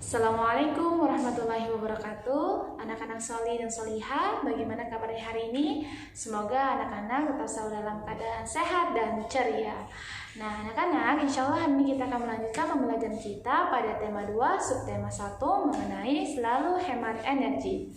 Assalamualaikum warahmatullahi wabarakatuh. Anak-anak soli dan solihah, bagaimana kabarnya hari ini? Semoga anak-anak tetap selalu dalam keadaan sehat dan ceria. Nah anak-anak, insya Allah hari ini kita akan melanjutkan pembelajaran kita pada tema 2, subtema 1 mengenai selalu hemat energi.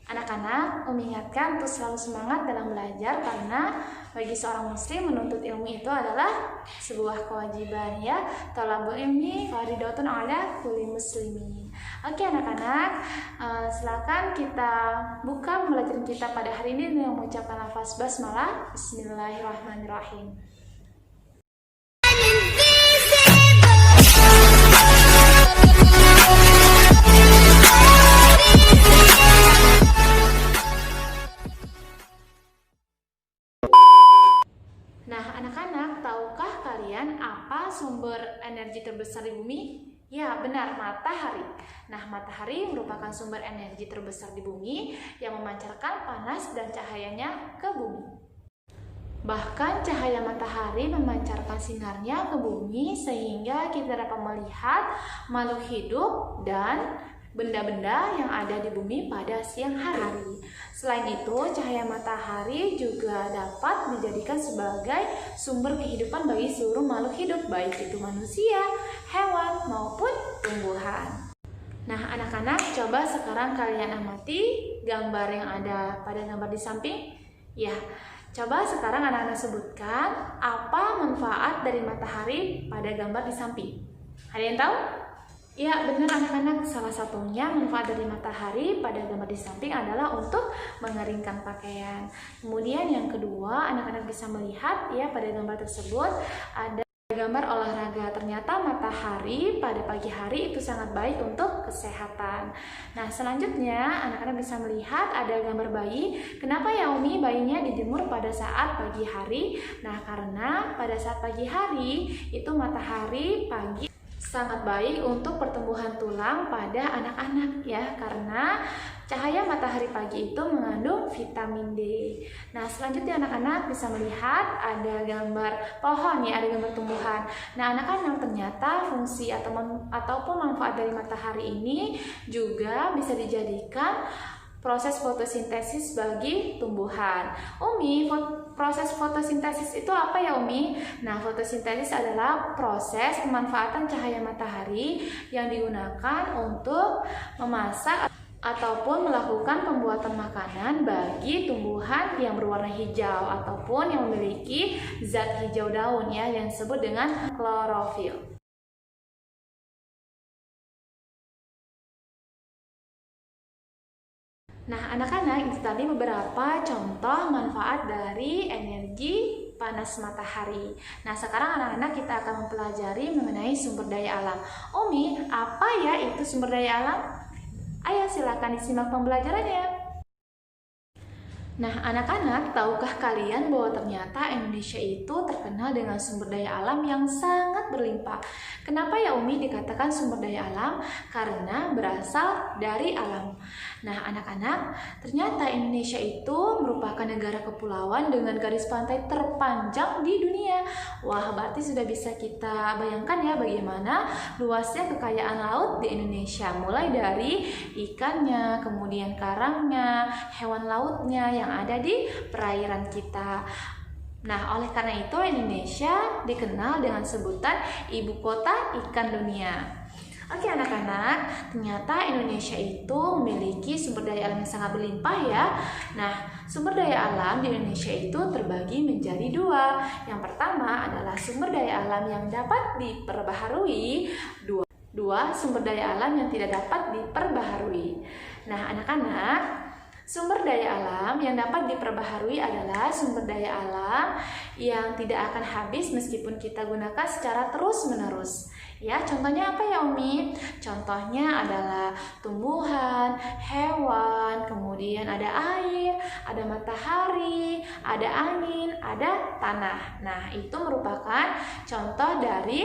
Anak-anak, mengingatkan untuk selalu semangat dalam belajar karena bagi seorang muslim menuntut ilmu itu adalah sebuah kewajiban ya. Thalabul ilmi fardhatun 'ala kulli muslimin. Oke anak-anak, silakan kita buka pembelajaran kita pada hari ini dengan mengucapkan lafaz basmalah. Bismillahirrahmanirrahim. Nah, anak-anak, tahukah kalian apa sumber energi terbesar di bumi? Ya, benar, matahari. Nah, matahari merupakan sumber energi terbesar di bumi yang memancarkan panas dan cahayanya ke bumi. Bahkan cahaya matahari memancarkan sinarnya ke bumi sehingga kita dapat melihat makhluk hidup dan benda-benda yang ada di bumi pada siang hari. Selain itu, cahaya matahari juga dapat dijadikan sebagai sumber kehidupan bagi seluruh makhluk hidup, baik itu manusia, hewan, maupun tumbuhan. Nah, anak-anak, coba sekarang kalian amati gambar yang ada pada gambar di samping. Ya, coba sekarang anak-anak sebutkan apa manfaat dari matahari pada gambar di samping. Ada yang tahu? Ya benar anak-anak, salah satunya manfaat dari matahari pada gambar di samping adalah untuk mengeringkan pakaian. Kemudian yang kedua, anak-anak bisa melihat ya pada gambar tersebut ada gambar olahraga. Ternyata matahari pada pagi hari itu sangat baik untuk kesehatan. Nah selanjutnya anak-anak bisa melihat ada gambar bayi. Kenapa ya Umi bayinya dijemur pada saat pagi hari? Nah karena pada saat pagi hari itu matahari pagi sangat baik untuk pertumbuhan tulang pada anak-anak ya, karena cahaya matahari pagi itu mengandung vitamin D. Nah selanjutnya anak-anak bisa melihat ada gambar pohon ya, ada gambar tumbuhan. Nah anak-anak ternyata fungsi ataupun manfaat dari matahari ini juga bisa dijadikan proses fotosintesis bagi tumbuhan. Umi, proses fotosintesis itu apa ya Umi? Nah, fotosintesis adalah proses pemanfaatan cahaya matahari yang digunakan untuk memasak ataupun melakukan pembuatan makanan bagi tumbuhan yang berwarna hijau ataupun yang memiliki zat hijau daun ya, yang disebut dengan klorofil. Nah, anak-anak, itu tadi beberapa contoh manfaat dari energi panas matahari. Nah, sekarang anak-anak kita akan mempelajari mengenai sumber daya alam. Umi, apa ya itu sumber daya alam? Ayo silakan disimak pembelajarannya. Nah, anak-anak, tahukah kalian bahwa ternyata Indonesia itu terkenal dengan sumber daya alam yang sangat berlimpah? Kenapa ya Umi dikatakan sumber daya alam? Karena berasal dari alam. Nah, anak-anak, ternyata Indonesia itu merupakan negara kepulauan dengan garis pantai terpanjang di dunia. Wah, berarti sudah bisa kita bayangkan ya bagaimana luasnya kekayaan laut di Indonesia. Mulai dari ikannya, kemudian karangnya, hewan lautnya yang ada di perairan kita. Nah, oleh karena itu Indonesia dikenal dengan sebutan ibu kota ikan dunia. Oke anak-anak, ternyata Indonesia itu memiliki sumber daya alam yang sangat berlimpah ya. Nah, sumber daya alam di Indonesia itu terbagi menjadi dua. Yang pertama adalah sumber daya alam yang dapat diperbaharui, dua sumber daya alam yang tidak dapat diperbaharui. Nah, anak-anak, sumber daya alam yang dapat diperbaharui adalah sumber daya alam yang tidak akan habis meskipun kita gunakan secara terus-menerus. Ya, contohnya apa ya Umi? Contohnya adalah tumbuhan, hewan, kemudian ada air, ada matahari, ada angin, ada tanah. Nah, itu merupakan contoh dari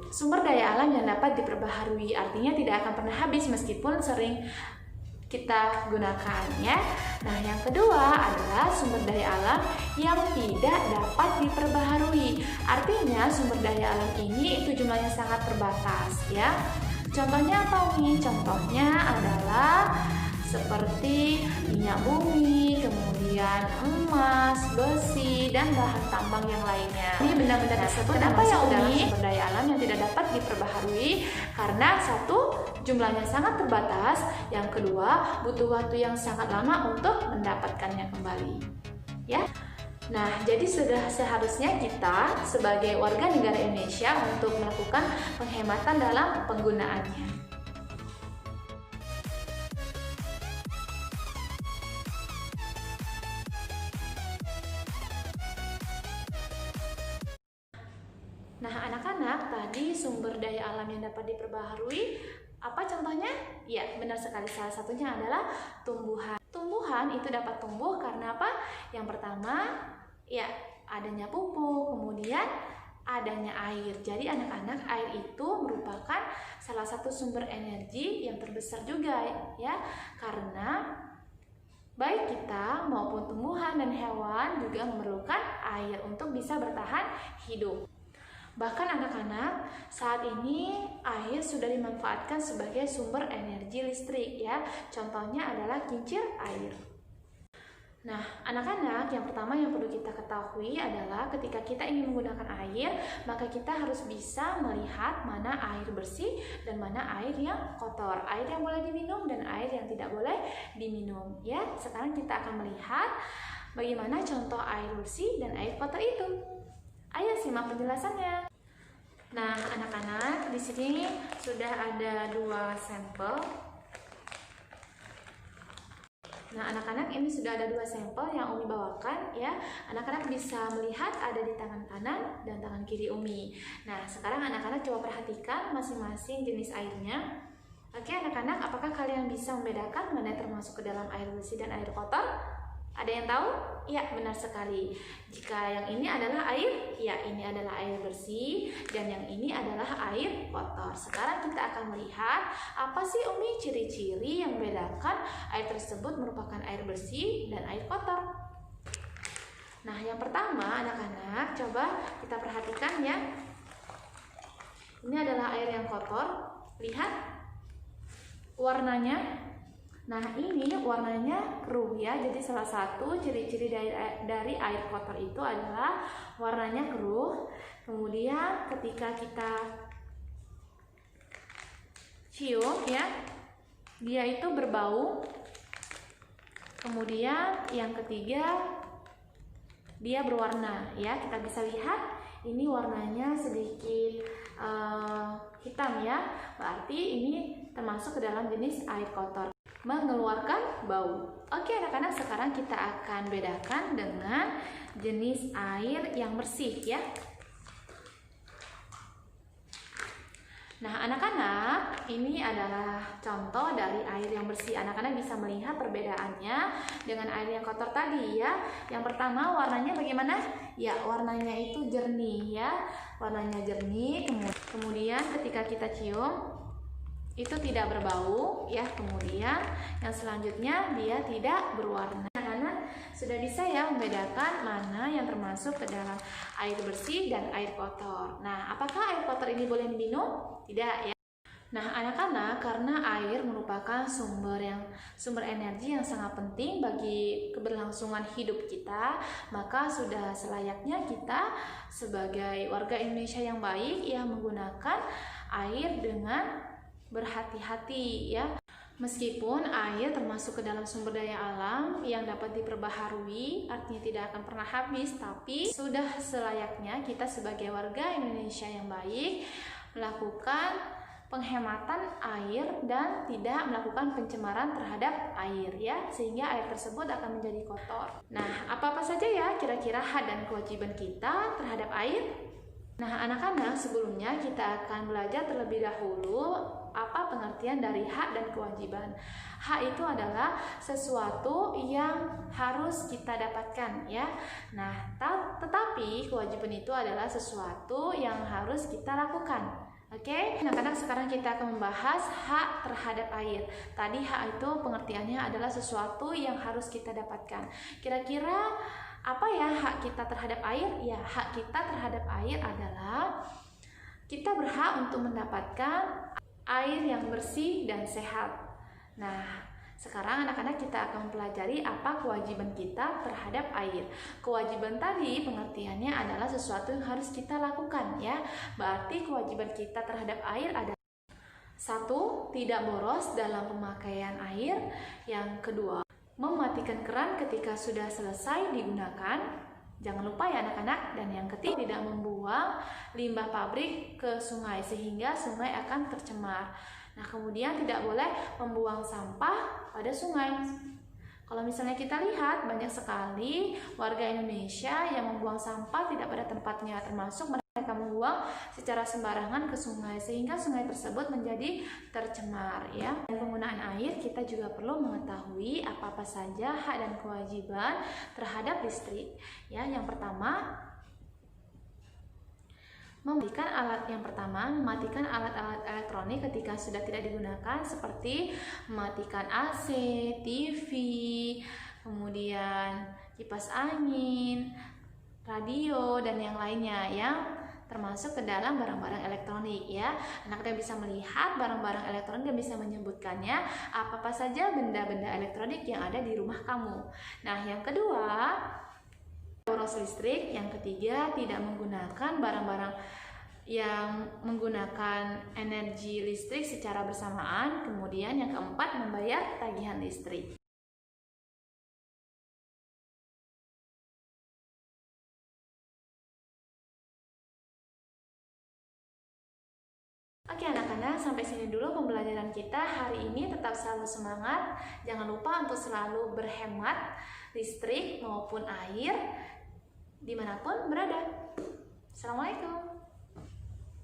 sumber daya alam yang dapat diperbaharui. Artinya tidak akan pernah habis meskipun sering kita gunakan ya. Nah, yang kedua adalah sumber daya alam yang tidak dapat diperbaharui. Artinya sumber daya alam ini itu jumlahnya sangat terbatas ya. Contohnya apa nih? Contohnya adalah seperti minyak bumi, kemudian emas, besi, dan bahan tambang yang lainnya. Ini benda-benda tersebut kenapa ya Umi? Sumber daya alam yang tidak dapat diperbaharui karena satu, jumlahnya sangat terbatas, yang kedua, butuh waktu yang sangat lama untuk mendapatkannya kembali. Ya. Nah, jadi sudah seharusnya kita sebagai warga negara Indonesia untuk melakukan penghematan dalam penggunaannya. Nah, anak-anak, tadi sumber daya alam yang dapat diperbaharui, apa contohnya? Ya, benar sekali. Salah satunya adalah tumbuhan. Tumbuhan itu dapat tumbuh karena apa? Yang pertama, ya, adanya pupuk, kemudian adanya air. Jadi anak-anak, air itu merupakan salah satu sumber energi yang terbesar juga ya, karena baik kita maupun tumbuhan dan hewan juga memerlukan air untuk bisa bertahan hidup. Bahkan anak-anak, saat ini air sudah dimanfaatkan sebagai sumber energi listrik ya. Contohnya adalah kincir air. Nah, anak-anak, yang pertama yang perlu kita ketahui adalah ketika kita ingin menggunakan air, maka kita harus bisa melihat mana air bersih dan mana air yang kotor, air yang boleh diminum dan air yang tidak boleh diminum ya. Sekarang kita akan melihat bagaimana contoh air bersih dan air kotor itu. Ayo simak penjelasannya. Nah, anak-anak, di sini sudah ada 2 sampel. Nah, anak-anak, ini sudah ada 2 sampel yang Umi bawakan ya. Anak-anak bisa melihat ada di tangan kanan dan tangan kiri Umi. Nah, sekarang anak-anak coba perhatikan masing-masing jenis airnya. Oke, anak-anak, apakah kalian bisa membedakan mana yang termasuk ke dalam air bersih dan air kotor? Ada yang tahu? Ya, benar sekali. Jika yang ini adalah air, ya ini adalah air bersih, dan yang ini adalah air kotor. Sekarang kita akan melihat apa sih Umi ciri-ciri yang membedakan air tersebut merupakan air bersih dan air kotor. Nah, yang pertama anak-anak, coba kita perhatikan ya. Ini adalah air yang kotor. Lihat warnanya. Nah, ini warnanya keruh ya. Jadi salah satu ciri-ciri dari air kotor itu adalah warnanya keruh. Kemudian ketika kita cium ya, dia itu berbau. Kemudian yang ketiga, dia berwarna ya. Kita bisa lihat ini warnanya sedikit hitam ya. Berarti ini termasuk ke dalam jenis air kotor, mengeluarkan bau. Oke anak-anak, sekarang kita akan bedakan dengan jenis air yang bersih ya. Nah anak-anak, ini adalah contoh dari air yang bersih. Anak-anak bisa melihat perbedaannya dengan air yang kotor tadi ya. Yang pertama warnanya bagaimana? Ya, warnanya itu jernih ya. Warnanya jernih, kemudian ketika kita cium itu tidak berbau ya. Kemudian yang selanjutnya dia tidak berwarna. Anak-anak sudah bisa ya membedakan mana yang termasuk ke dalam air bersih dan air kotor. Nah, apakah air kotor ini boleh diminum? Tidak ya. Nah, anak-anak, karena air merupakan sumber energi yang sangat penting bagi keberlangsungan hidup kita, maka sudah selayaknya kita sebagai warga Indonesia yang baik ya menggunakan air dengan berhati-hati ya. Meskipun air termasuk ke dalam sumber daya alam yang dapat diperbaharui, artinya tidak akan pernah habis, tapi sudah selayaknya kita sebagai warga Indonesia yang baik melakukan penghematan air dan tidak melakukan pencemaran terhadap air ya, sehingga air tersebut akan menjadi kotor. Nah, apa-apa saja ya kira-kira hak dan kewajiban kita terhadap air? Nah, anak-anak, sebelumnya kita akan belajar terlebih dahulu apa pengertian dari hak dan kewajiban. Hak itu adalah sesuatu yang harus kita dapatkan ya. Nah, tetapi kewajiban itu adalah sesuatu yang harus kita lakukan. Oke, anak-anak, sekarang kita akan membahas hak terhadap air. Tadi hak itu pengertiannya adalah sesuatu yang harus kita dapatkan. Kira-kira apa ya hak kita terhadap air? Ya, hak kita terhadap air adalah kita berhak untuk mendapatkan air yang bersih dan sehat. Nah, sekarang anak-anak kita akan mempelajari apa kewajiban kita terhadap air. Kewajiban tadi pengertiannya adalah sesuatu yang harus kita lakukan ya. Berarti kewajiban kita terhadap air adalah: 1. Tidak boros dalam pemakaian air. Yang kedua, mematikan keran ketika sudah selesai digunakan. Jangan lupa ya anak-anak. Dan yang ketiga, tidak membuang limbah pabrik ke sungai sehingga sungai akan tercemar. Nah, kemudian tidak boleh membuang sampah pada sungai. Kalau misalnya kita lihat, banyak sekali warga Indonesia yang membuang sampah tidak pada tempatnya, termasuk mereka membuang secara sembarangan ke sungai sehingga sungai tersebut menjadi tercemar ya. Dan penggunaan air, kita juga perlu mengetahui apa-apa saja hak dan kewajiban terhadap listrik. Ya, yang pertama, mematikan alat-alat elektronik ketika sudah tidak digunakan, seperti mematikan AC, TV, kemudian kipas angin, radio, dan yang lainnya yang termasuk ke dalam barang-barang elektronik ya. Anak-anak bisa melihat barang-barang elektronik dan bisa menyebutkannya apa-apa saja benda-benda elektronik yang ada di rumah kamu. Nah, yang kedua, boros listrik. Yang ketiga, tidak menggunakan barang-barang yang menggunakan energi listrik secara bersamaan. Kemudian yang keempat, membayar tagihan listrik. Oke anak-anak, sampai sini dulu pembelajaran kita hari ini. Tetap selalu semangat. Jangan lupa untuk selalu berhemat listrik maupun air dimanapun berada. Assalamualaikum.